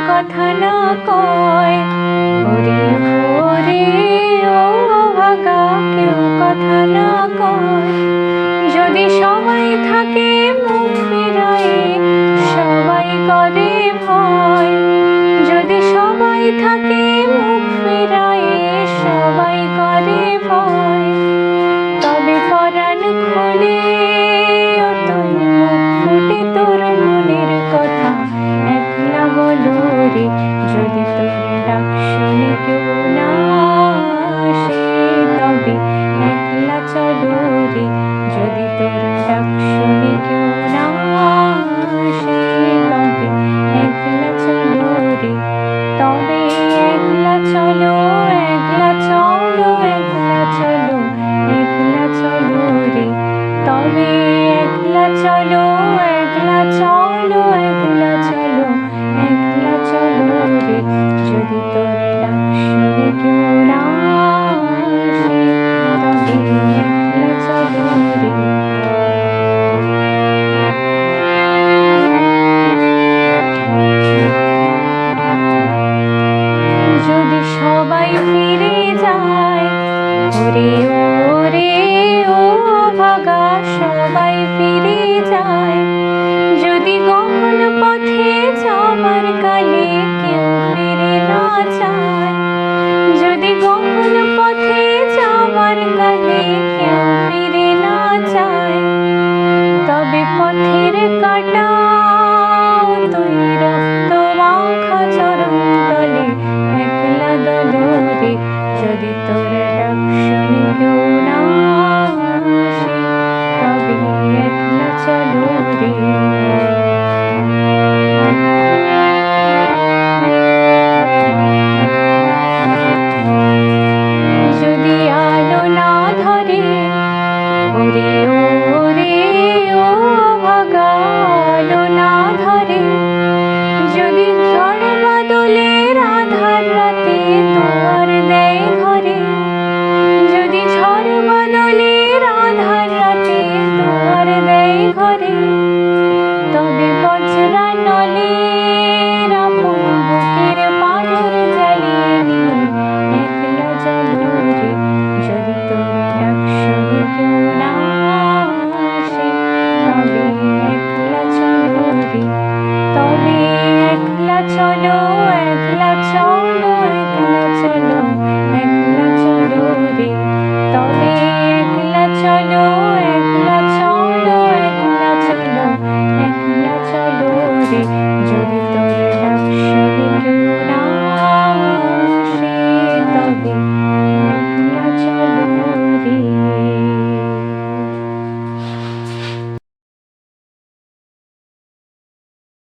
কথা না কয়, ওরে ওরে ও ভাগা কেউ কথা না কয়। যদি সবাই থাকে মুখ ফিরায়ে সবাই করে ভয়, যদি সবাই থাকে মুখ ফিরায়ে সবাই করে ভয়, তবে পরাণ খুলে ও তুই মুখ ফুটে তোর মনের কথা একলা বলো রে। যদি তোর ডাক শুনে কেউ না আসে তবে একলা চলো রে। যদি তোর ডাক শুনে কেউ না আসে তবে একলা চলো রে। তবে একলা চলো, একলা চলো, একলা চলো, একলা চলো রে। তবে একলা চলো, একলা চলো, একলা চলো, একলা চলো রে। যদি তোর ডাক শুনে কেউ না আসে তবে একলা চলো রে। যদি সবাই ফিরে যায়, ওরে ওরে ও ভাগা সবাই ফিরে যায়। যদি গহন পথে যাবার কালে কেউ ফিরে না যায়, যদি গহন পথে যাবার কালে কেউ ফিরে না যায়, তবে পথের কাটা তুই রক্ত মাখা চরণ তলে একলা দোলো রে। যদি তোর ডাক শুনে কেউ না আসে তবে একলা চলো রে। যদি আলো না ধরে, ওরে ওরে ও ভাগা আলো না ধরে, যদি ঝড় বাদলের আঁধার রাতে